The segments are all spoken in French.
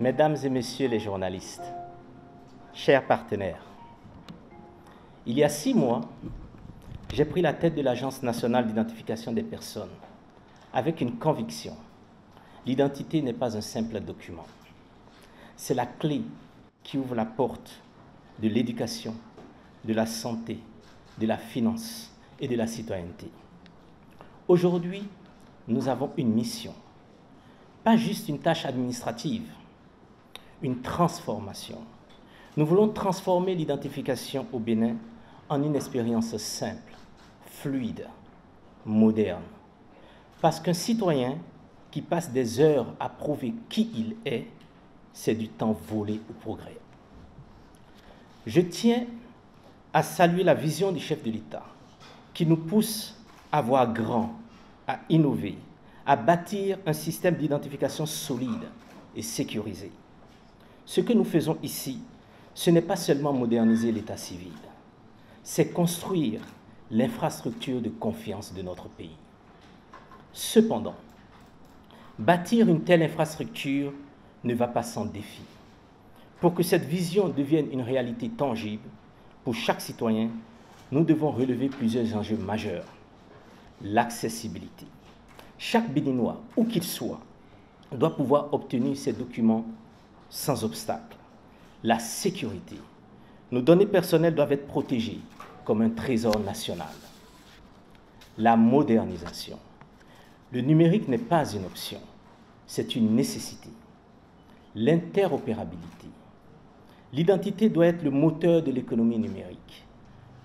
Mesdames et messieurs les journalistes, chers partenaires, il y a 6 mois, j'ai pris la tête de l'Agence nationale d'identification des personnes avec une conviction. L'identité n'est pas un simple document. C'est la clé qui ouvre la porte de l'éducation, de la santé, de la finance et de la citoyenneté. Aujourd'hui, nous avons une mission, pas juste une tâche administrative, une transformation. Nous voulons transformer l'identification au Bénin en une expérience simple, fluide, moderne. Parce qu'un citoyen qui passe des heures à prouver qui il est, c'est du temps volé au progrès. Je tiens à saluer la vision du chef de l'État qui nous pousse à voir grand, à innover, à bâtir un système d'identification solide et sécurisé. Ce que nous faisons ici, ce n'est pas seulement moderniser l'état civil, c'est construire l'infrastructure de confiance de notre pays. Cependant, bâtir une telle infrastructure ne va pas sans défi. Pour que cette vision devienne une réalité tangible, pour chaque citoyen, nous devons relever plusieurs enjeux majeurs. L'accessibilité. Chaque Béninois, où qu'il soit, doit pouvoir obtenir ces documents sans obstacle. La sécurité. Nos données personnelles doivent être protégées comme un trésor national. La modernisation. Le numérique n'est pas une option, c'est une nécessité. L'interopérabilité. L'identité doit être le moteur de l'économie numérique,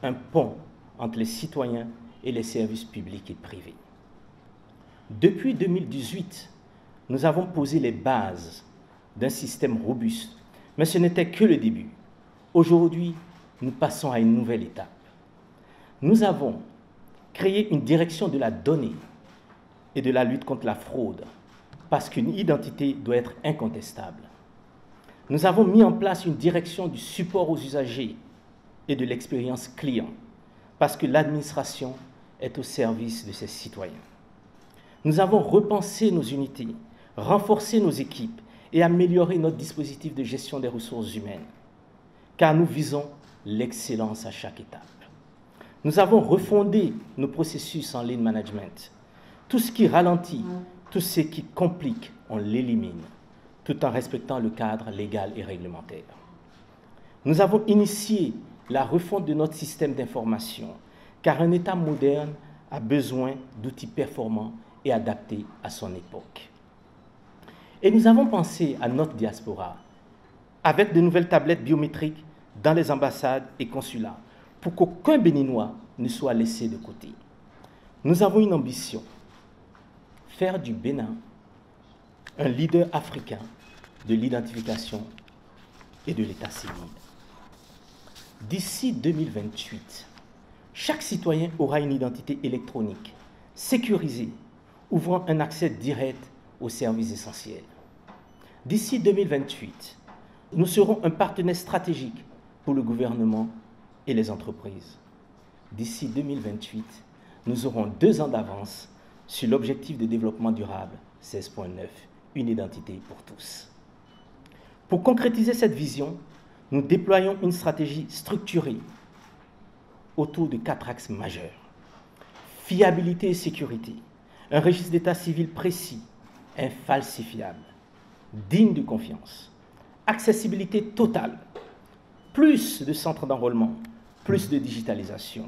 un pont entre les citoyens et les services publics et privés. Depuis 2018, nous avons posé les bases d'un système robuste, mais ce n'était que le début. Aujourd'hui, nous passons à une nouvelle étape. Nous avons créé une direction de la donnée et de la lutte contre la fraude, parce qu'une identité doit être incontestable. Nous avons mis en place une direction du support aux usagers et de l'expérience client, parce que l'administration est au service de ses citoyens. Nous avons repensé nos unités, renforcé nos équipes et amélioré notre dispositif de gestion des ressources humaines, car nous visons l'excellence à chaque étape. Nous avons refondé nos processus en lean management. Tout ce qui ralentit, tout ce qui complique, on l'élimine, tout en respectant le cadre légal et réglementaire. Nous avons initié la refonte de notre système d'information, car un État moderne a besoin d'outils performants et adaptés à son époque. Et nous avons pensé à notre diaspora, avec de nouvelles tablettes biométriques dans les ambassades et consulats, pour qu'aucun Béninois ne soit laissé de côté. Nous avons une ambition, faire du Bénin un leader africain de l'identification et de l'état civil. D'ici 2028, chaque citoyen aura une identité électronique, sécurisée, ouvrant un accès direct aux services essentiels. D'ici 2028, nous serons un partenaire stratégique pour le gouvernement et les entreprises. D'ici 2028, nous aurons 2 ans d'avance sur l'objectif de développement durable 16.9, une identité pour tous. Pour concrétiser cette vision, nous déployons une stratégie structurée autour de 4 axes majeurs. Fiabilité et sécurité, un registre d'état civil précis, infalsifiable, digne de confiance. Accessibilité totale, plus de centres d'enrôlement, plus de digitalisation.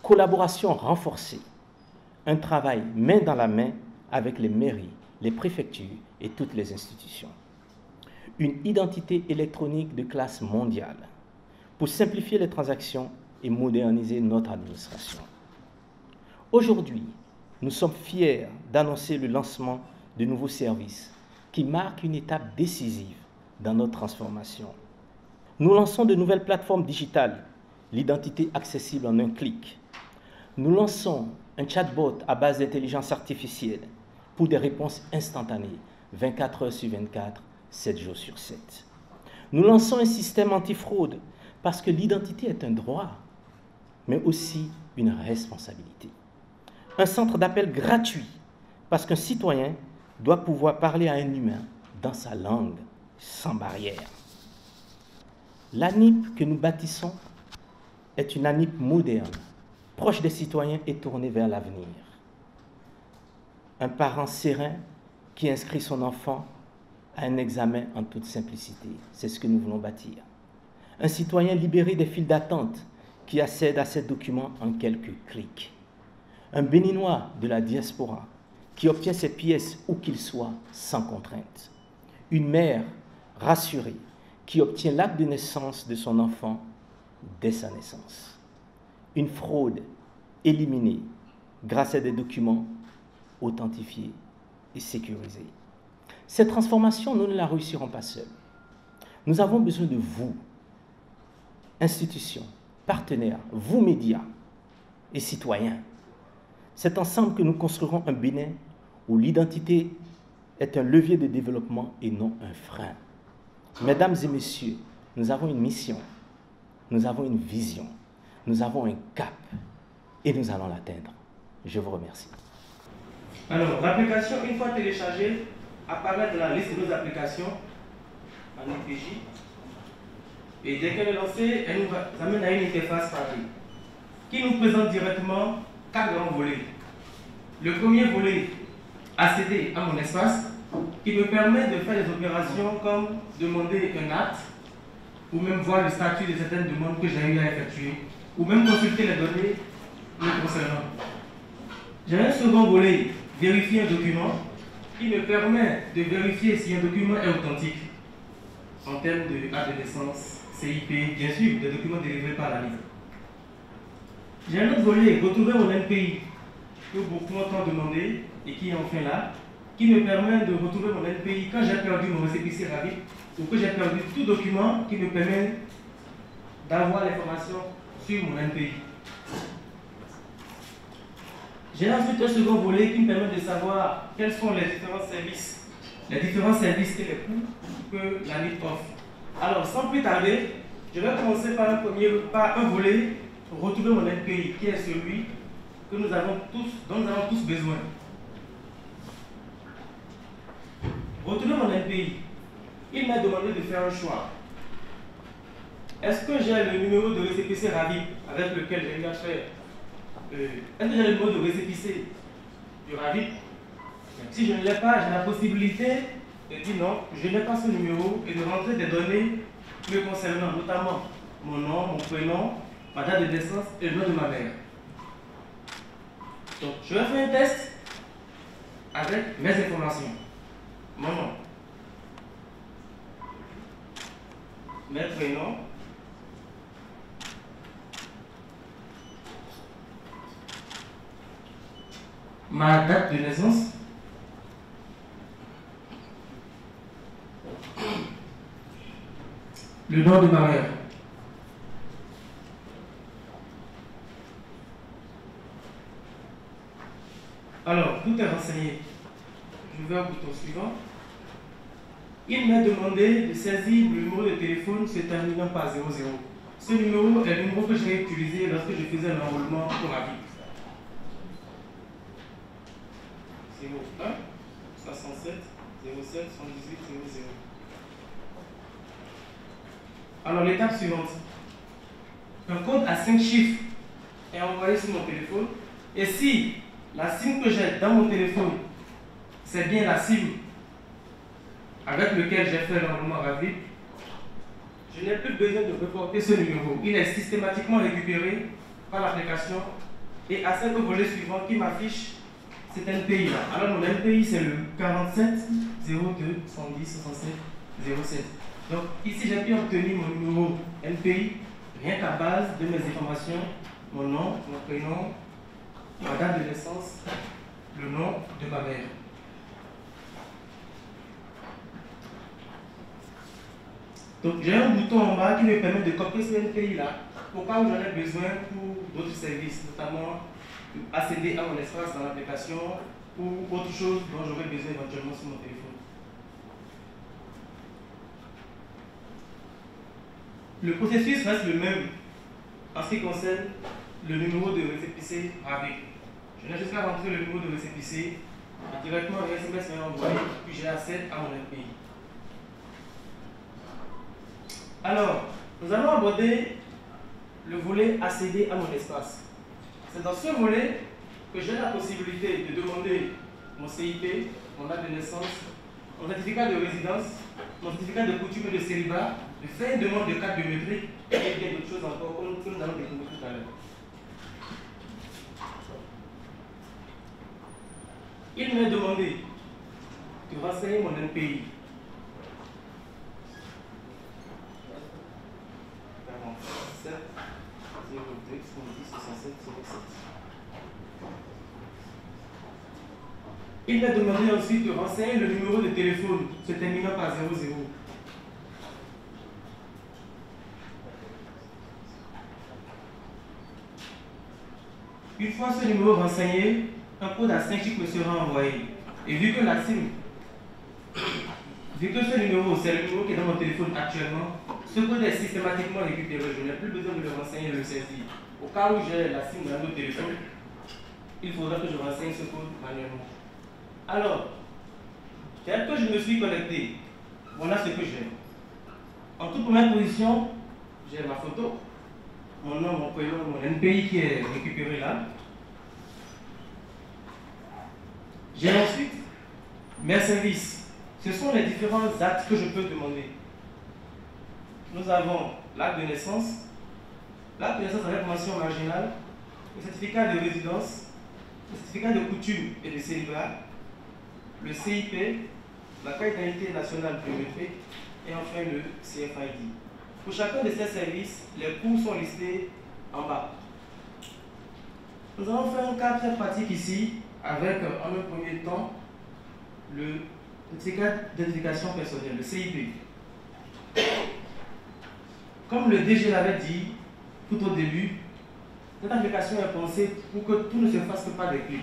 Collaboration renforcée, un travail main dans la main avec les mairies, les préfectures et toutes les institutions. Une identité électronique de classe mondiale pour simplifier les transactions et moderniser notre administration. Aujourd'hui, nous sommes fiers d'annoncer le lancement de nouveaux services qui marquent une étape décisive dans notre transformation. Nous lançons de nouvelles plateformes digitales, l'identité accessible en un clic. Nous lançons un chatbot à base d'intelligence artificielle pour des réponses instantanées, 24 heures sur 24, 7 jours sur 7. Nous lançons un système antifraude parce que l'identité est un droit, mais aussi une responsabilité. Un centre d'appel gratuit parce qu'un citoyen doit pouvoir parler à un humain dans sa langue, sans barrière. L'ANIP que nous bâtissons est une ANIP moderne, proche des citoyens et tournée vers l'avenir. Un parent serein qui inscrit son enfant à un examen en toute simplicité. C'est ce que nous voulons bâtir. Un citoyen libéré des files d'attente qui accède à ces documents en quelques clics. Un Béninois de la diaspora qui obtient ses pièces où qu'il soit sans contrainte. Une mère rassurée qui obtient l'acte de naissance de son enfant dès sa naissance. Une fraude éliminée grâce à des documents authentifiés et sécurisés. Cette transformation, nous ne la réussirons pas seuls. Nous avons besoin de vous, institutions, partenaires, vous médias et citoyens. C'est ensemble que nous construirons un Bénin où l'identité est un levier de développement et non un frein. Mesdames et messieurs, nous avons une mission, nous avons une vision, nous avons un cap et nous allons l'atteindre. Je vous remercie. Alors, l'application, une fois téléchargée, apparaît dans la liste de nos applications en IPJ. Et dès qu'elle est lancée, elle nous amène à une interface graphique qui nous présente directement 4 grands volets. Le premier volet, accéder à mon espace, qui me permet de faire des opérations comme demander un acte, ou même voir le statut de certaines demandes que j'ai eu à effectuer, ou même consulter les données me concernant. J'ai un second volet, vérifier un document, qui me permet de vérifier si un document est authentique en termes de acte de naissance, CIP, bien sûr, des documents délivrés par la liste. J'ai un autre volet, retrouver mon NPI, que beaucoup m'ont demandé et qui est enfin là, qui me permet de retrouver mon NPI quand j'ai perdu mon récépissé rapide ou que j'ai perdu tout document qui me permet d'avoir l'information sur mon NPI. J'ai ensuite un second volet qui me permet de savoir quels sont les différents services et les coûts que la NIP offre. Alors, sans plus tarder, je vais commencer par un volet retrouver mon NPI, qui est celui que dont nous avons tous besoin. Retrouver mon NPI, il m'a demandé de faire un choix. Est-ce que j'ai le numéro de récépissé RAVIP avec lequel j'ai eu à faire? Est-ce que j'ai le numéro de récépissé du RAVIP? Si je ne l'ai pas, j'ai la possibilité de dire non, je n'ai pas ce numéro et de rentrer des données me concernant, notamment mon nom, mon prénom, ma date de naissance et le nom de ma mère. Donc, je vais faire un test avec mes informations. Mon nom, mes prénoms, ma date de naissance, le nom de ma mère. Alors, tout est renseigné. Je vais au bouton suivant. Il m'a demandé de saisir le numéro de téléphone se terminant par 00. Ce numéro est le numéro que j'ai utilisé lorsque je faisais l'enrôlement pour la vie. 01 67 07 78 00. Alors, l'étape suivante. Un code à 5 chiffres est envoyé sur mon téléphone. Et si la SIM que j'ai dans mon téléphone, c'est bien la SIM avec laquelle j'ai fait l'enrôlement RAVIP, je n'ai plus besoin de reporter ce numéro. Il est systématiquement récupéré par l'application et à cet volet suivant qui m'affiche cet NPI là. Alors mon NPI c'est le 47 02 110 67 07. Donc ici j'ai pu obtenir mon numéro NPI rien qu'à base de mes informations, mon nom, mon prénom, ma date de naissance, le nom de ma mère. Donc j'ai un bouton en bas qui me permet de copier ce NPI là pour cas où j'en ai besoin pour d'autres services, notamment accéder à mon espace dans l'application ou autre chose dont j'aurais besoin éventuellement sur mon téléphone. Le processus reste le même en ce qui concerne le numéro de récépissé RAVIP. Je n'ai juste qu'à rentrer le numéro de récépissé, directement un SMS m'est envoyé, puis j'ai accès à mon NPI. Alors, nous allons aborder le volet accéder à mon espace. C'est dans ce volet que j'ai la possibilité de demander mon CIP, mon acte de naissance, mon certificat de résidence, mon certificat de coutume et de célibat, de faire une demande de carte biométrique et bien d'autres choses encore que nous allons découvrir tout à l'heure. Il m'est demandé de renseigner mon NPI. 47 02 70 67 07. Il m'a demandé ensuite de renseigner le numéro de téléphone se terminant par 00. Une fois ce numéro renseigné, un code à 5 chiffres me sera envoyé. Et vu que ce numéro, c'est le numéro qui est dans mon téléphone actuellement, ce code est systématiquement récupéré. Je n'ai plus besoin de le renseigner et de le saisir. Au cas où j'ai la SIM dans notre téléphone, il faudra que je renseigne ce code manuellement. Alors, dès que je me suis connecté, voilà ce que j'ai. En toute première position, j'ai ma photo, mon nom, mon prénom, mon NPI qui est récupéré là. J'ai ensuite mes services. Ce sont les différents actes que je peux demander. Nous avons l'acte de naissance avec mention marginale, le certificat de résidence, le certificat de coutume et de célibat, le CIP, la carte d'identité nationale biométrique et enfin le CFID. Pour chacun de ces services, les coûts sont listés en bas. Nous allons faire un cas très pratique ici avec en un premier temps le certificat d'identification personnelle, le CIP. Comme le DG l'avait dit tout au début, cette application est pensée pour que tout ne se fasse que par des clics.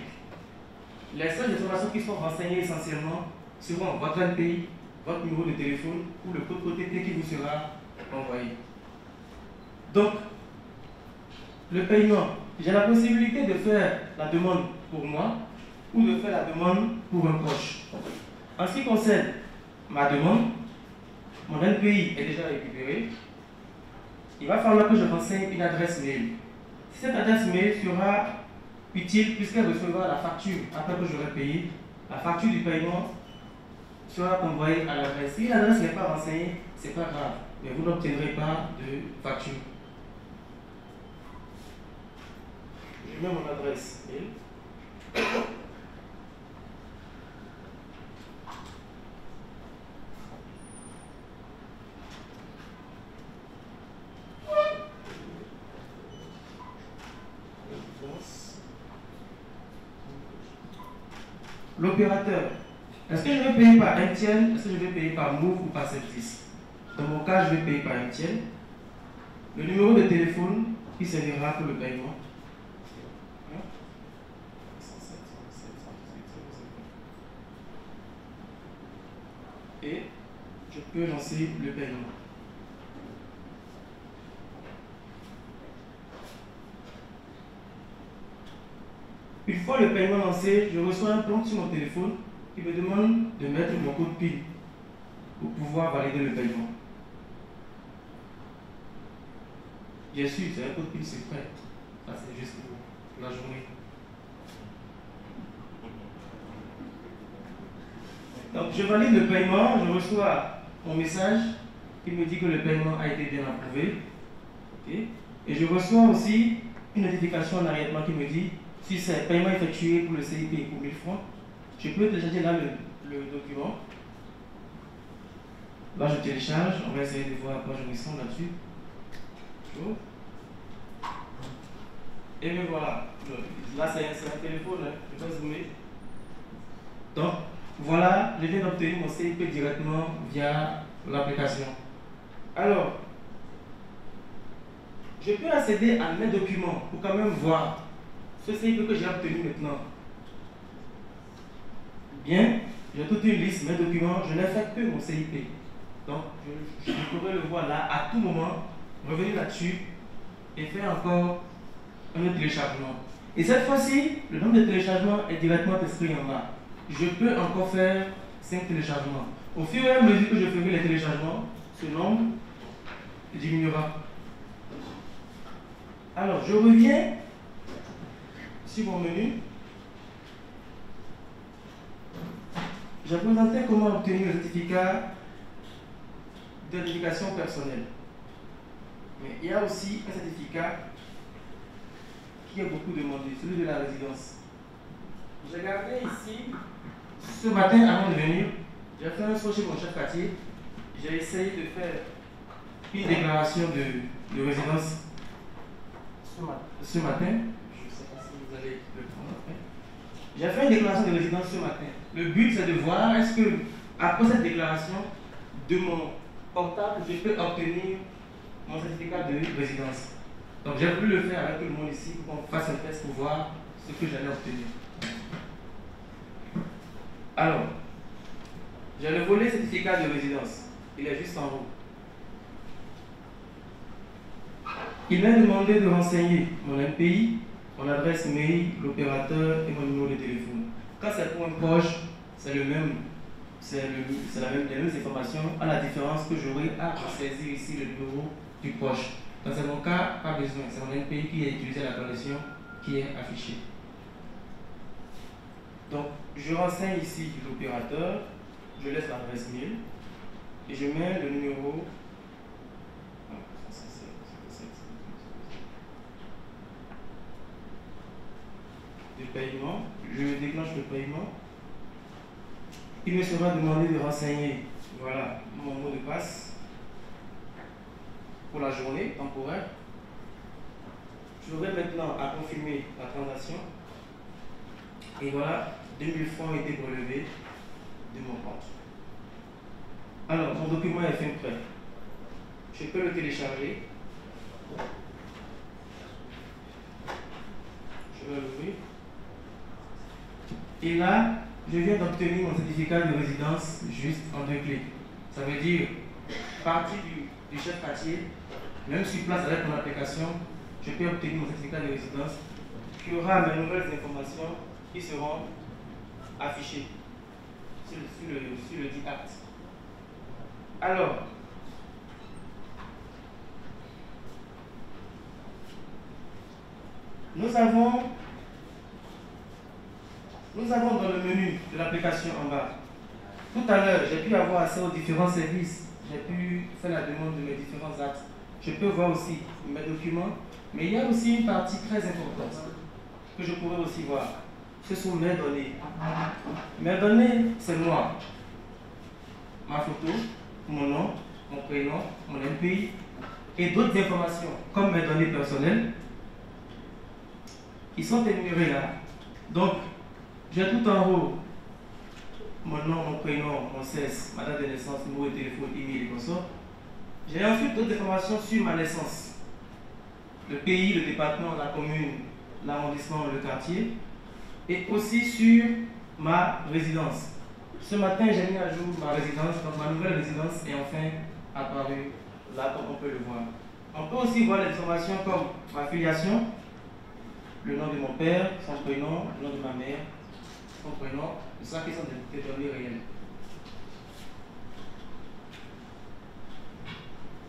Les seules informations qui sont renseignées essentiellement seront votre NPI, votre numéro de téléphone ou le code OTP qui vous sera envoyé. Donc, le paiement, j'ai la possibilité de faire la demande pour moi ou de faire la demande pour un proche. En ce qui concerne ma demande, mon NPI est déjà récupéré. Il va falloir que je renseigne une adresse mail. Cette adresse mail sera utile puisqu'elle recevra la facture après que j'aurai payé. La facture du paiement sera envoyée à l'adresse. Si l'adresse n'est pas renseignée, ce n'est pas grave, mais vous n'obtiendrez pas de facture. Je mets mon adresse mail. L'opérateur, est-ce que je vais payer par MTN, est-ce que je vais payer par Move ou par Septis? Dans mon cas, je vais payer par MTN. Le numéro de téléphone qui servira pour le paiement. Et je peux lancer le paiement. Une fois le paiement lancé, je reçois un prompt sur mon téléphone qui me demande de mettre mon code PIN pour pouvoir valider le paiement. Bien sûr, c'est un code PIN secret. Ça, c'est juste pour la journée. Donc, je valide le paiement, je reçois mon message qui me dit que le paiement a été bien approuvé. Okay. Et je reçois aussi une notification en arrière-plan qui me dit si c'est paiement effectué pour le CIP pour 1000 francs, je peux télécharger là le document. Là, je télécharge, on va essayer de voir à quoi je ressemble là-dessus. Et me voilà. Là, c'est un téléphone, hein. Je vais zoomer. Donc, voilà, je viens d'obtenir mon CIP directement via l'application. Alors, je peux accéder à mes documents pour quand même voir ce CIP que j'ai obtenu maintenant. Bien, j'ai toute une liste, mes documents, je n'ai fait que mon CIP. Donc, je pourrais le voir là à tout moment, revenir là-dessus et faire encore un autre téléchargement. Et cette fois-ci, le nombre de téléchargements est directement inscrit en bas. Je peux encore faire 5 téléchargements. Au fur et à mesure que je ferai les téléchargements, ce nombre diminuera. Alors, je reviens sur mon menu. J'ai présenté comment obtenir le certificat d'identification personnelle. Mais il y a aussi un certificat qui est beaucoup demandé, celui de la résidence. J'ai regardé ici, ce matin avant de venir, j'ai fait un saut chez mon chef quartier. J'ai essayé de faire une déclaration de résidence ce matin. Je ne sais pas si vous allez le prendre après. J'ai fait une déclaration de résidence ce matin. Le but, c'est de voir est-ce que, après cette déclaration de mon portable, je peux obtenir mon certificat de résidence. Donc, j'ai voulu le faire avec tout le monde ici pour qu'on fasse un test pour voir ce que j'allais obtenir. Alors, j'ai le volet certificat de résidence. Il est juste en haut. Il m'a demandé de renseigner mon NPI, mon adresse mail, l'opérateur et mon numéro de téléphone. Quand c'est pour un proche, c'est le même, les mêmes informations, à la différence que j'aurai à saisir ici le numéro du proche. Dans mon cas, pas besoin, c'est mon NPI qui est utilisé à la connexion qui est affiché. Donc, je renseigne ici l'opérateur, je laisse l'adresse mail et je mets le numéro de paiement, je déclenche le paiement. Il me sera demandé de renseigner, voilà, mon mot de passe pour la journée temporaire. J'aurai maintenant à confirmer la transaction. Et voilà, 2000 francs ont été prélevés de mon compte. Alors, mon document est fin prêt. Je peux le télécharger. Je vais l'ouvrir. Et là, je viens d'obtenir mon certificat de résidence juste en 2 clics. Ça veut dire, partir du chef quartier, même sur place avec mon application, je peux obtenir mon certificat de résidence qui aura mes nouvelles informations qui seront affichées sur le dit acte. Alors, nous avons dans le menu de l'application en bas. Tout à l'heure, j'ai pu avoir accès aux différents services. J'ai pu faire la demande de mes différents actes. Je peux voir aussi mes documents. Mais il y a aussi une partie très importante que je pourrais aussi voir. Ce sont mes données. Mes données, c'est moi. Ma photo, mon nom, mon prénom, mon NPI et d'autres informations comme mes données personnelles qui sont énumérées là. Donc, j'ai tout en haut mon nom, mon prénom, mon CES, ma date de naissance, numéro de téléphone, email et consorts. J'ai ensuite d'autres informations sur ma naissance. Le pays, le département, la commune, l'arrondissement, le quartier. Et aussi sur ma résidence. Ce matin, j'ai mis à jour ma résidence, donc ma nouvelle résidence est enfin apparue là, comme on peut le voir. On peut aussi voir les informations comme ma filiation, le nom de mon père, son prénom, le nom de ma mère, son prénom, tout ça qui sont des données réelles.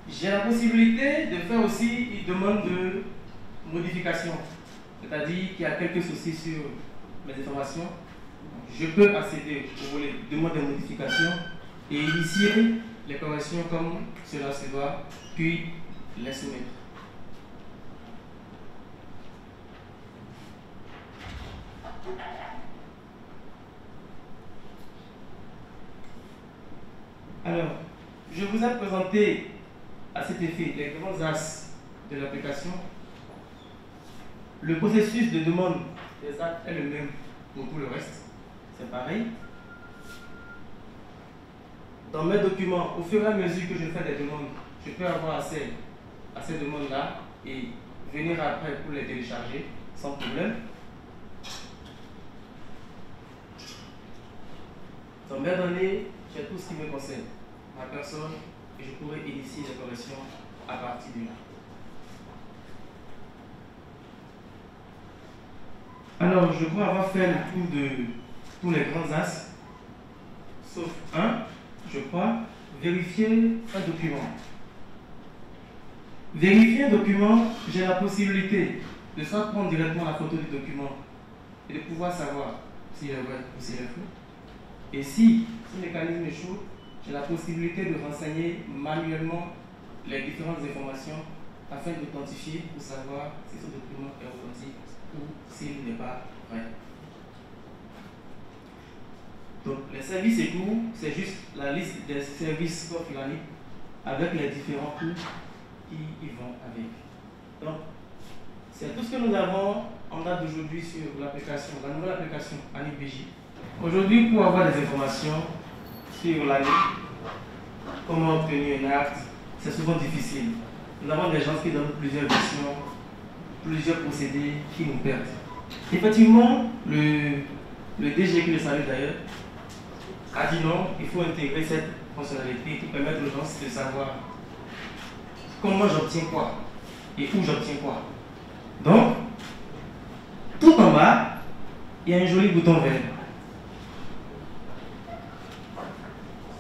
J'ai la possibilité de faire aussi une demande de modification, c'est-à-dire qu'il y a quelques soucis sur mes informations. Je peux accéder au volet demande de modification et initier les corrections comme cela se doit, puis les soumettre. Alors, je vous ai présenté à cet effet les grands axes de l'application. Le processus de demande des actes est le même pour tout le reste. C'est pareil. Dans mes documents, au fur et à mesure que je fais des demandes, je peux avoir accès à ces demandes-là et venir après pour les télécharger sans problème. Dans mes données, j'ai tout ce qui me concerne, ma personne, et je pourrais initier des corrections à partir de là. Alors, je crois avoir fait le tour de tous les grands axes, sauf un, je crois, vérifier un document. vérifier un document, j'ai la possibilité de soit prendre directement la photo du document et de pouvoir savoir s'il est vrai ou s'il est faux. Et si ce mécanisme échoue, j'ai la possibilité de renseigner manuellement les différentes informations afin d'authentifier pour savoir si ce document est authentique ou s'il n'est pas vrai. Donc, les services et coûts, c'est juste la liste des services qu'offre l'ANIP avec les différents coûts qui y vont avec. Donc, c'est tout ce que nous avons en date d'aujourd'hui sur l'application, la nouvelle application ANIP BJ. Aujourd'hui, pour avoir des informations sur l'ANIP, comment obtenir un acte, c'est souvent difficile. Nous avons des gens qui donnent plusieurs versions, plusieurs procédés qui nous perdent. Effectivement, le DG, qui le salue d'ailleurs, a dit non, il faut intégrer cette fonctionnalité qui permet aux gens de savoir comment j'obtiens quoi et où j'obtiens quoi. Donc, tout en bas, il y a un joli bouton vert.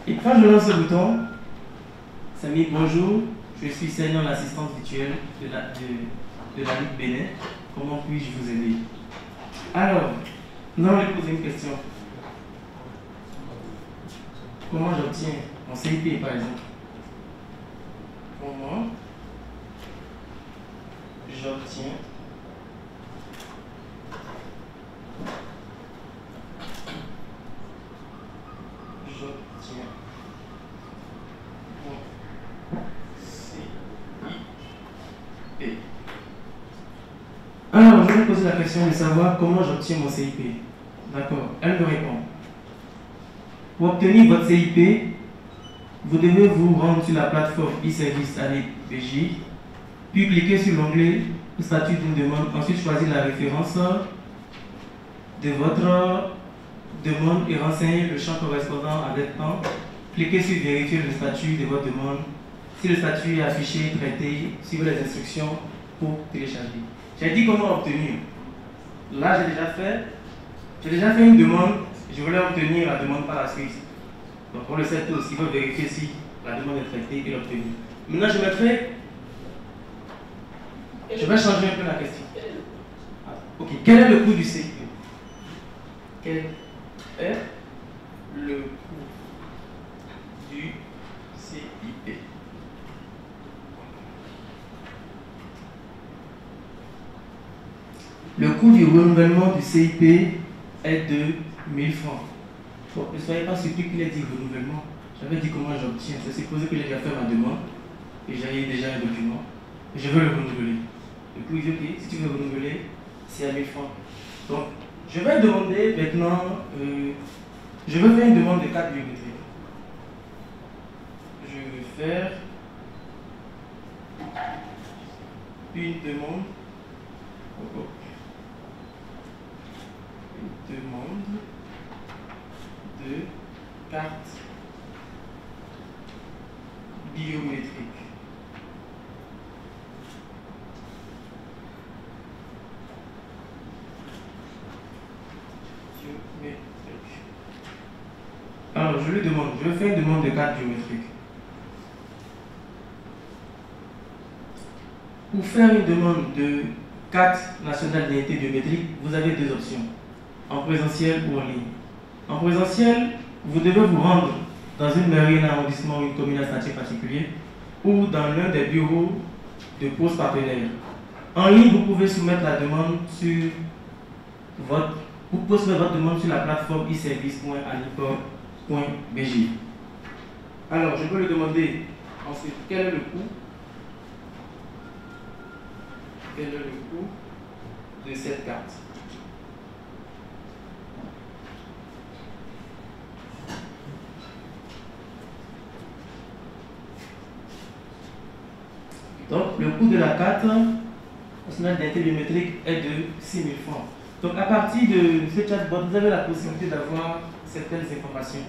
Et quand je lance ce bouton, ça met bonjour, je suis Seigneur, l'assistante virtuelle de l'ANIP Bénin. Comment puis-je vous aider? Alors, nous allons lui poser une question. Comment j'obtiens mon CIP par exemple? Comment j'obtiens mon CIP? Alors, je vais poser la question de savoir comment j'obtiens mon CIP. D'accord, elle me répond. Pour obtenir votre CIP, vous devez vous rendre sur la plateforme e-service ANIP BJ, puis cliquer sur l'onglet statut d'une demande, ensuite choisir la référence de votre demande et renseigner le champ correspondant avec temps. Cliquez sur vérifier le statut de votre demande. Si le statut est affiché, traité, suivez les instructions pour télécharger. J'ai dit comment obtenir. Là, j'ai déjà fait une demande. Je voulais obtenir la demande par la suite. Donc on le sait tous, il faut vérifier si la demande est traitée et l'obtenir. Maintenant je vais changer un peu la question. Ok, quel est le coût du CIP? Quel est le coût du CIP? Le coût du renouvellement du CIP est de 1000 francs. Bon, ne soyez pas surpris qu'il ait dit renouvellement. J'avais dit comment j'obtiens. C'est supposé que j'ai déjà fait ma demande et j'ai déjà un document. Je veux le renouveler. Du coup, il dit ok, si tu veux renouveler, c'est à 1000 francs. Donc, je vais demander maintenant, je veux faire une demande de carte biométrique. Je vais faire une demande. Une demande de carte biométrique. Alors, je lui demande, je vais faire une demande de carte biométrique. Pour faire une demande de carte nationale d'identité biométrique, vous avez deux options, en présentiel ou en ligne. En présentiel, vous devez vous rendre dans une mairie, un arrondissement ou une commune à statut particulier ou dans l'un des bureaux de poste partenaires. En ligne, vous pouvez soumettre la demande sur votre demande sur la plateforme e-service.anip.bj. Alors, je peux lui demander ensuite quel est le coût. Quel est le coût de cette carte? Donc, le coût de la carte nationale d'identité biométrique est de 6 000 francs. Donc, à partir de ce chatbot, vous avez la possibilité d'avoir certaines informations.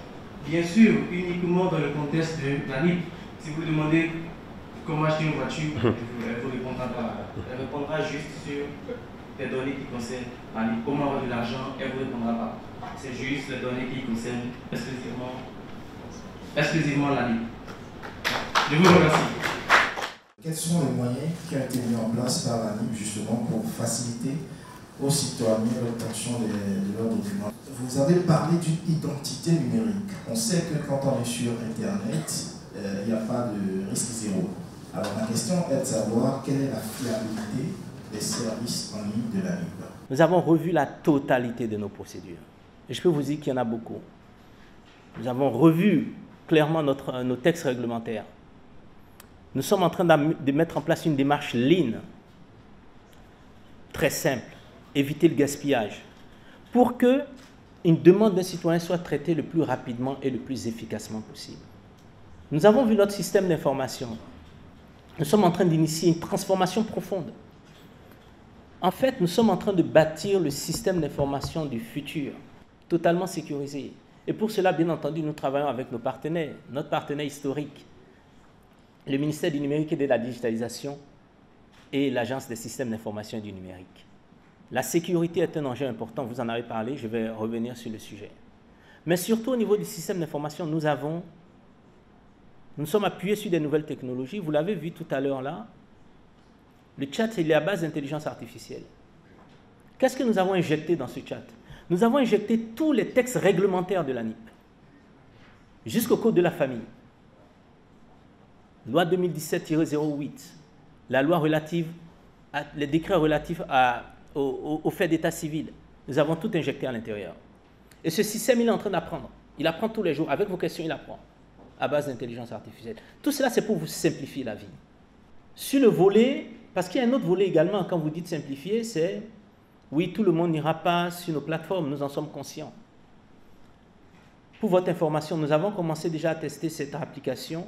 Bien sûr, uniquement dans le contexte de l'ANIP. Si vous lui demandez comment acheter une voiture, elle ne vous répondra pas. Elle répondra juste sur des données qui concernent l'ANIP. Comment avoir de l'argent, elle ne vous répondra pas. C'est juste les données qui concernent exclusivement l'ANIP. Je vous remercie. Quels sont les moyens qui ont été mis en place par l'ANIP justement pour faciliter aux citoyens l'obtention de leurs documents? Vous avez parlé d'une identité numérique. On sait que quand on est sur Internet, il n'y a pas de risque zéro. Alors ma question est de savoir quelle est la fiabilité des services en ligne de l'ANIP. Nous avons revu la totalité de nos procédures. Et je peux vous dire qu'il y en a beaucoup. Nous avons revu clairement nos textes réglementaires. Nous sommes en train de mettre en place une démarche lean, très simple, éviter le gaspillage, pour que une demande d'un citoyen soit traitée le plus rapidement et le plus efficacement possible. Nous avons vu notre système d'information. Nous sommes en train d'initier une transformation profonde. En fait, nous sommes en train de bâtir le système d'information du futur, totalement sécurisé. Et pour cela, bien entendu, nous travaillons avec nos partenaires, notre partenaire historique, le ministère du numérique et de la digitalisation et l'Agence des systèmes d'information et du numérique. La sécurité est un enjeu important, vous en avez parlé, je vais revenir sur le sujet. Mais surtout au niveau du système d'information, nous sommes appuyés sur des nouvelles technologies. Vous l'avez vu tout à l'heure là, le chat, il est à base d'intelligence artificielle. Qu'est-ce que nous avons injecté dans ce chat? Nous avons injecté tous les textes réglementaires de l'ANIP, jusqu'au code de la famille. Loi 2017-08, la loi relative, les décrets relatifs au fait d'état civil. Nous avons tout injecté à l'intérieur. Et ce système, il est en train d'apprendre. Il apprend tous les jours. Avec vos questions, il apprend à base d'intelligence artificielle. Tout cela, c'est pour vous simplifier la vie. Sur le volet, parce qu'il y a un autre volet également, quand vous dites simplifier, c'est, oui, tout le monde n'ira pas sur nos plateformes, nous en sommes conscients. Pour votre information, nous avons commencé déjà à tester cette application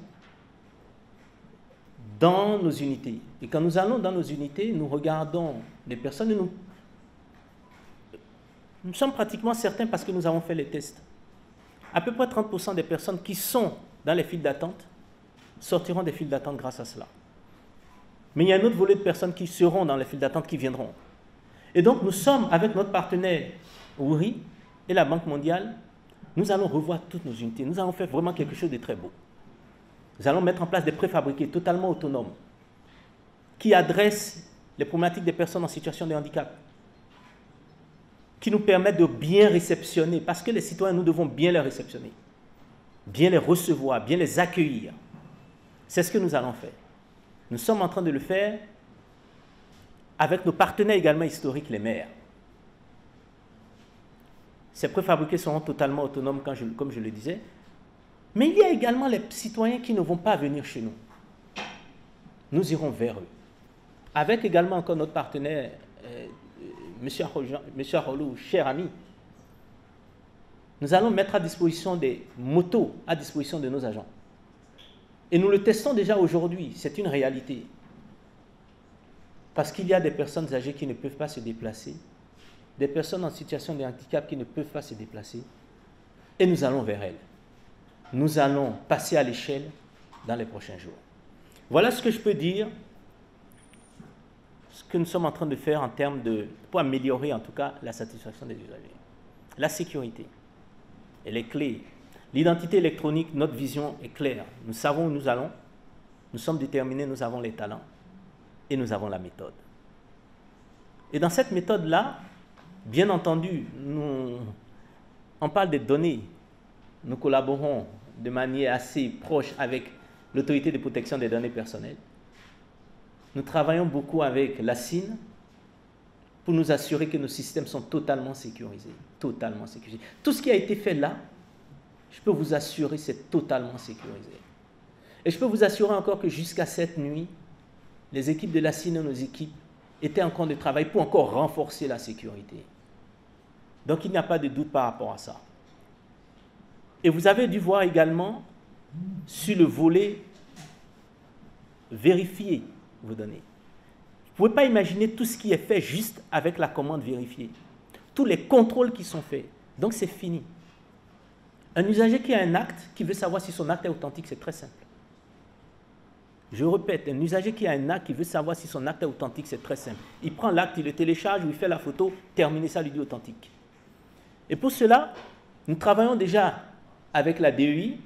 dans nos unités. Et quand nous allons dans nos unités, nous regardons les personnes et nous sommes pratiquement certains, parce que nous avons fait les tests, à peu près 30% des personnes qui sont dans les files d'attente sortiront des files d'attente grâce à cela. Mais il y a un autre volet de personnes qui seront dans les files d'attente qui viendront. Et donc nous sommes avec notre partenaire Ouri et la Banque mondiale, nous allons revoir toutes nos unités. Nous allons faire vraiment quelque chose de très beau. Nous allons mettre en place des préfabriqués totalement autonomes qui adressent les problématiques des personnes en situation de handicap, qui nous permettent de bien réceptionner, parce que les citoyens, nous devons bien les réceptionner, bien les recevoir, bien les accueillir. C'est ce que nous allons faire. Nous sommes en train de le faire avec nos partenaires également historiques, les maires. Ces préfabriqués seront totalement autonomes, comme je le disais. Mais il y a également les citoyens qui ne vont pas venir chez nous. Nous irons vers eux. Avec également encore notre partenaire, M. Arolou, cher ami, nous allons mettre à disposition des motos à disposition de nos agents. Et nous le testons déjà aujourd'hui, c'est une réalité. Parce qu'il y a des personnes âgées qui ne peuvent pas se déplacer, des personnes en situation de handicap qui ne peuvent pas se déplacer, et nous allons vers elles. Nous allons passer à l'échelle dans les prochains jours. Voilà ce que je peux dire, ce que nous sommes en train de faire en termes pour améliorer en tout cas la satisfaction des usagers. La sécurité, elle est clé. L'identité électronique, notre vision est claire. Nous savons où nous allons, nous sommes déterminés, nous avons les talents et nous avons la méthode. Et dans cette méthode-là, bien entendu, on parle des données. Nous collaborons de manière assez proche avec l'autorité de protection des données personnelles. Nous travaillons beaucoup avec la CIN pour nous assurer que nos systèmes sont totalement sécurisés. Totalement sécurisés. Tout ce qui a été fait là, je peux vous assurer, c'est totalement sécurisé. Et je peux vous assurer encore que jusqu'à cette nuit, les équipes de la CIN et nos équipes étaient en train de travailler pour encore renforcer la sécurité. Donc il n'y a pas de doute par rapport à ça. Et vous avez dû voir également sur le volet vérifier vos données. Vous ne pouvez pas imaginer tout ce qui est fait juste avec la commande vérifier. Tous les contrôles qui sont faits. Donc c'est fini. Un usager qui a un acte, qui veut savoir si son acte est authentique, c'est très simple. Je répète, un usager qui a un acte, qui veut savoir si son acte est authentique, c'est très simple. Il prend l'acte, il le télécharge, ou il fait la photo, terminé, ça lui dit authentique. Et pour cela, nous travaillons déjà avec la DEI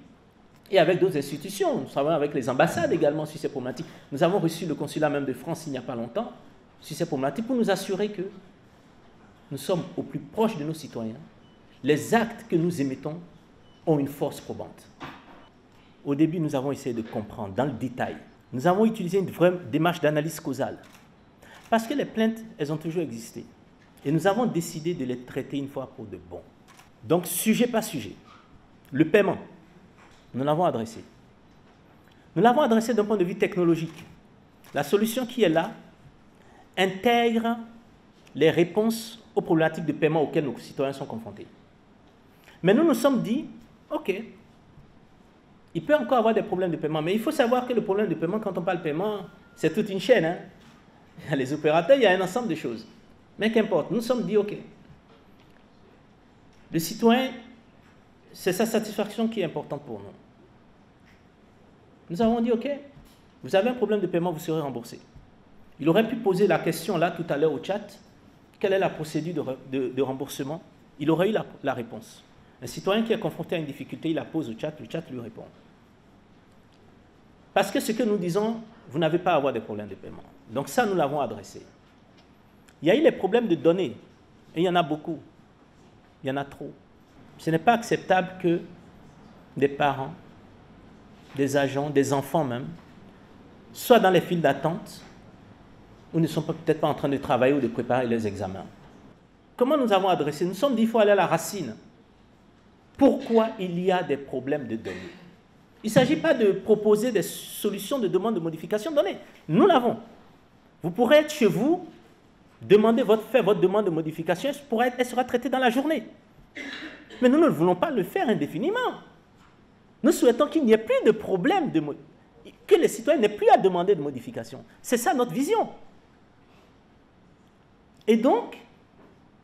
Et avec d'autres institutions, nous travaillons avec les ambassades également sur ces problématiques. Nous avons reçu le consulat même de France il n'y a pas longtemps sur ces problématiques pour nous assurer que nous sommes au plus proche de nos citoyens. Les actes que nous émettons ont une force probante. Au début, nous avons essayé de comprendre dans le détail. Nous avons utilisé une vraie démarche d'analyse causale. Parce que les plaintes, elles ont toujours existé. Et nous avons décidé de les traiter une fois pour de bon. Donc, sujet par sujet. Le paiement, nous l'avons adressé. Nous l'avons adressé d'un point de vue technologique. La solution qui est là intègre les réponses aux problématiques de paiement auxquelles nos citoyens sont confrontés. Mais nous nous sommes dit, ok, il peut encore avoir des problèmes de paiement, mais il faut savoir que le problème de paiement, quand on parle de paiement, c'est toute une chaîne. Hein? Il y a les opérateurs, il y a un ensemble de choses. Mais qu'importe, nous nous sommes dit, ok, le citoyen, c'est sa satisfaction qui est importante pour nous. Nous avons dit, ok, vous avez un problème de paiement, vous serez remboursé. Il aurait pu poser la question là tout à l'heure au chat, quelle est la procédure de remboursement? Il aurait eu la réponse. Un citoyen qui est confronté à une difficulté, il la pose au chat, le chat lui répond. Parce que ce que nous disons, vous n'avez pas à avoir des problèmes de paiement. Donc ça, nous l'avons adressé. Il y a eu les problèmes de données, et il y en a beaucoup. Il y en a trop. Ce n'est pas acceptable que des parents, des agents, des enfants même, soient dans les files d'attente ou ne sont peut-être pas en train de travailler ou de préparer les examens. Comment nous avons adressé? Nous sommes dit qu'il faut aller à la racine. Pourquoi il y a des problèmes de données? Il ne s'agit pas de proposer des solutions de demande de modification de données. Nous l'avons. Vous pourrez être chez vous, faire votre demande de modification, elle sera traitée dans la journée. Mais nous ne voulons pas le faire indéfiniment. Nous souhaitons qu'il n'y ait plus de problème, que les citoyens n'aient plus à demander de modification. C'est ça notre vision. Et donc,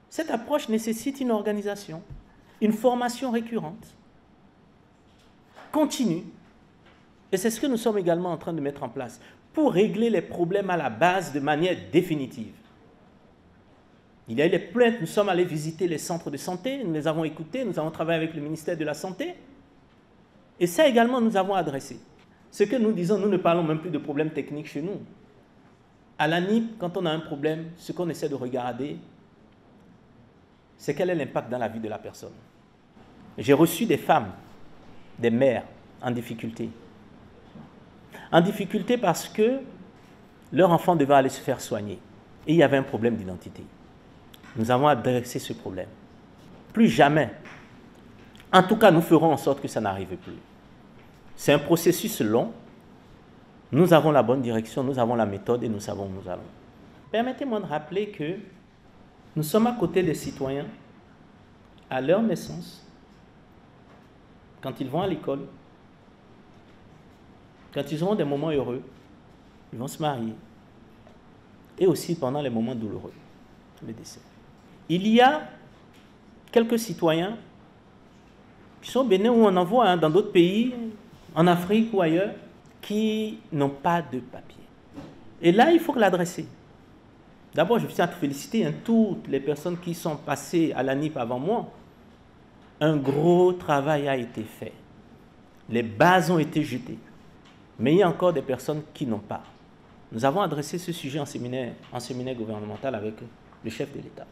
cette approche nécessite une organisation, une formation récurrente, continue. Et c'est ce que nous sommes également en train de mettre en place pour régler les problèmes à la base de manière définitive. Il y a eu les plaintes, nous sommes allés visiter les centres de santé, nous les avons écoutés, nous avons travaillé avec le ministère de la Santé. Et ça également, nous avons adressé. Ce que nous disons, nous ne parlons même plus de problèmes techniques chez nous. À l'ANIP, quand on a un problème, ce qu'on essaie de regarder, c'est quel est l'impact dans la vie de la personne. J'ai reçu des femmes, des mères en difficulté. En difficulté parce que leur enfant devait aller se faire soigner. Et il y avait un problème d'identité. Nous avons adressé ce problème. Plus jamais. En tout cas, nous ferons en sorte que ça n'arrive plus. C'est un processus long. Nous avons la bonne direction, nous avons la méthode et nous savons où nous allons. Permettez-moi de rappeler que nous sommes à côté des citoyens à leur naissance, quand ils vont à l'école, quand ils auront des moments heureux, ils vont se marier, et aussi pendant les moments douloureux, le décès. Il y a quelques citoyens qui sont au Bénin ou on en voit dans d'autres pays, en Afrique ou ailleurs, qui n'ont pas de papier. Et là, il faut l'adresser. D'abord, je tiens à te féliciter, toutes les personnes qui sont passées à l'ANIP avant moi. Un gros travail a été fait. Les bases ont été jetées. Mais il y a encore des personnes qui n'ont pas. Nous avons adressé ce sujet en séminaire gouvernemental avec le chef de l'État.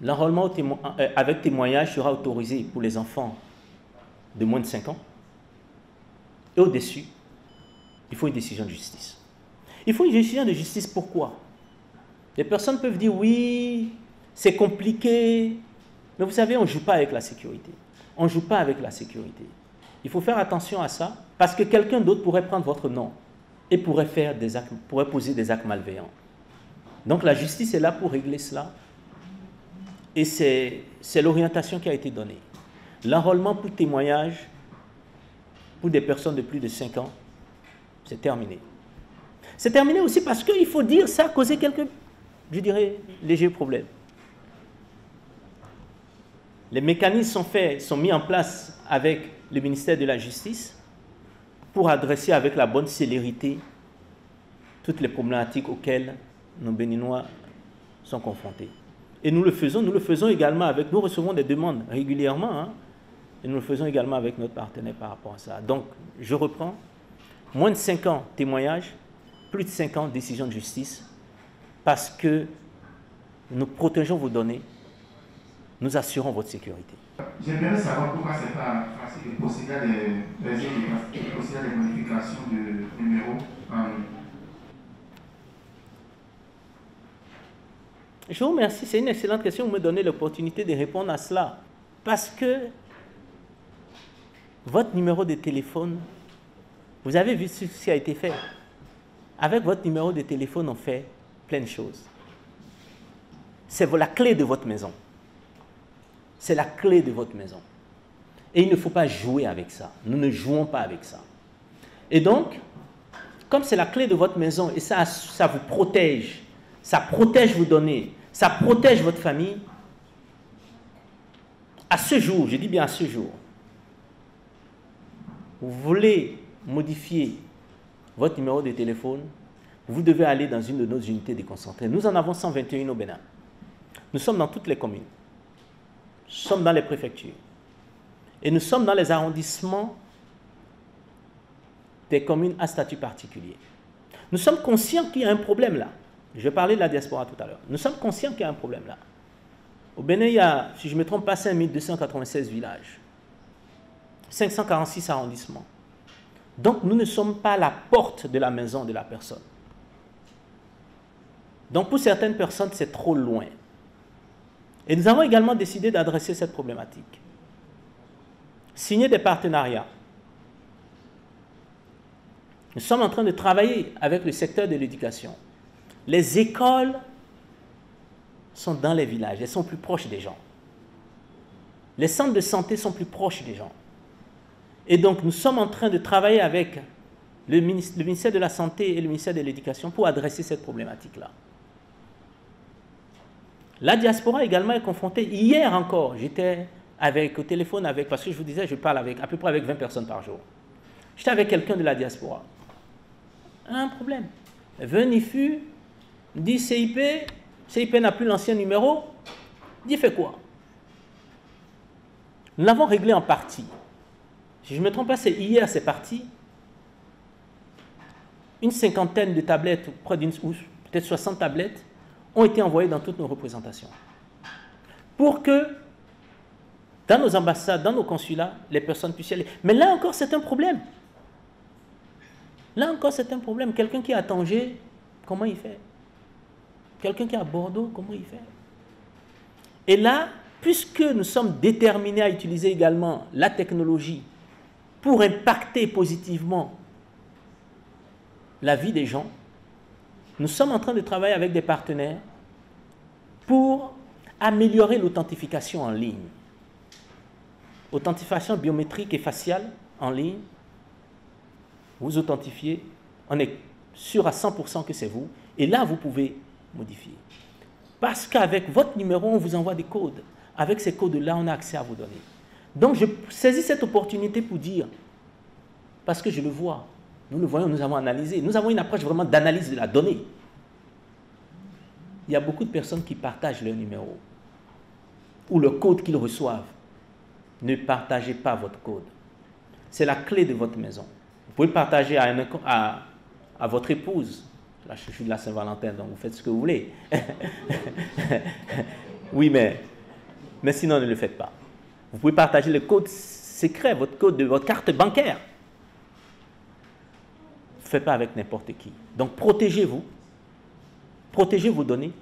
L'enrôlement avec témoignage sera autorisé pour les enfants de moins de 5 ans. Et au-dessus, il faut une décision de justice. Il faut une décision de justice, pourquoi? Les personnes peuvent dire, oui, c'est compliqué. Mais vous savez, on ne joue pas avec la sécurité. On ne joue pas avec la sécurité. Il faut faire attention à ça, parce que quelqu'un d'autre pourrait prendre votre nom et pourrait poser des actes malveillants. Donc la justice est là pour régler cela. Et c'est l'orientation qui a été donnée. L'enrôlement pour témoignage, pour des personnes de plus de 5 ans, c'est terminé. C'est terminé aussi parce qu'il faut dire ça a causé quelques, je dirais, légers problèmes. Les mécanismes sont mis en place avec le ministère de la Justice pour adresser avec la bonne célérité toutes les problématiques auxquelles nos Béninois sont confrontés. Et nous le faisons également nous recevons des demandes régulièrement Et nous le faisons également avec notre partenaire par rapport à ça. Donc, je reprends. Moins de 5 ans, témoignage. Plus de 5 ans, décision de justice. Parce que nous protégeons vos données. Nous assurons votre sécurité. J'aimerais savoir pourquoi ce n'est pas facile de procéder à des modifications de numéros en ligne. Je vous remercie, c'est une excellente question. Vous me donnez l'opportunité de répondre à cela. Parce que votre numéro de téléphone, vous avez vu ce qui a été fait. Avec votre numéro de téléphone, on fait plein de choses. C'est la clé de votre maison. C'est la clé de votre maison. Et il ne faut pas jouer avec ça. Nous ne jouons pas avec ça. Et donc, comme c'est la clé de votre maison et ça vous protège, ça protège vos données, ça protège votre famille, à ce jour, je dis bien à ce jour, vous voulez modifier votre numéro de téléphone, vous devez aller dans une de nos unités déconcentrées. Nous en avons 121 au Bénin. Nous sommes dans toutes les communes. Nous sommes dans les préfectures. Et nous sommes dans les arrondissements des communes à statut particulier. Nous sommes conscients qu'il y a un problème là. Je vais parler de la diaspora tout à l'heure. Nous sommes conscients qu'il y a un problème là. Au Bénin, il y a, si je ne me trompe pas, 5296 villages. 546 arrondissements. Donc, nous ne sommes pas à la porte de la maison de la personne. Donc, pour certaines personnes, c'est trop loin. Et nous avons également décidé d'adresser cette problématique. Signer des partenariats. Nous sommes en train de travailler avec le secteur de l'éducation. Les écoles sont dans les villages, elles sont plus proches des gens. Les centres de santé sont plus proches des gens. Et donc, nous sommes en train de travailler avec le ministère de la Santé et le ministère de l'Éducation pour adresser cette problématique-là. La diaspora également est confrontée. Hier encore, j'étais au téléphone avec, parce que je vous disais, je parle à peu près avec 20 personnes par jour. J'étais avec quelqu'un de la diaspora. Un problème. Venifu, dit CIP n'a plus l'ancien numéro. Dit fait quoi? Nous l'avons réglé en partie. Si je ne me trompe pas, c'est hier, c'est parti. Une cinquantaine de tablettes, près d'une, ou peut-être 60 tablettes, ont été envoyées dans toutes nos représentations. Pour que, dans nos ambassades, dans nos consulats, les personnes puissent y aller. Mais là encore, c'est un problème. Là encore, c'est un problème. Quelqu'un qui est à Tanger, comment il fait? Quelqu'un qui est à Bordeaux, comment il fait? Et là, puisque nous sommes déterminés à utiliser également la technologie pour impacter positivement la vie des gens, nous sommes en train de travailler avec des partenaires pour améliorer l'authentification en ligne. Authentification biométrique et faciale en ligne. Vous authentifiez, on est sûr à 100% que c'est vous, et là vous pouvez modifier. Parce qu'avec votre numéro, on vous envoie des codes. Avec ces codes-là, on a accès à vos données. Donc je saisis cette opportunité pour dire, parce que je le vois, nous le voyons, nous avons analysé, nous avons une approche vraiment d'analyse de la donnée. Il y a beaucoup de personnes qui partagent leur numéro ou le code qu'ils reçoivent. Ne partagez pas votre code. C'est la clé de votre maison. Vous pouvez le partager à votre épouse. Là, je suis de la Saint-Valentin, donc vous faites ce que vous voulez. Oui, mais sinon, ne le faites pas. Vous pouvez partager le code secret, votre code de votre carte bancaire. Ne faites pas avec n'importe qui. Donc, protégez-vous. Protégez vos données.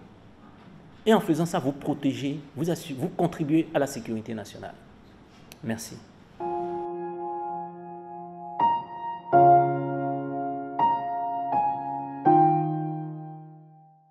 Et en faisant ça, vous protégez, vous contribuez à la sécurité nationale. Merci.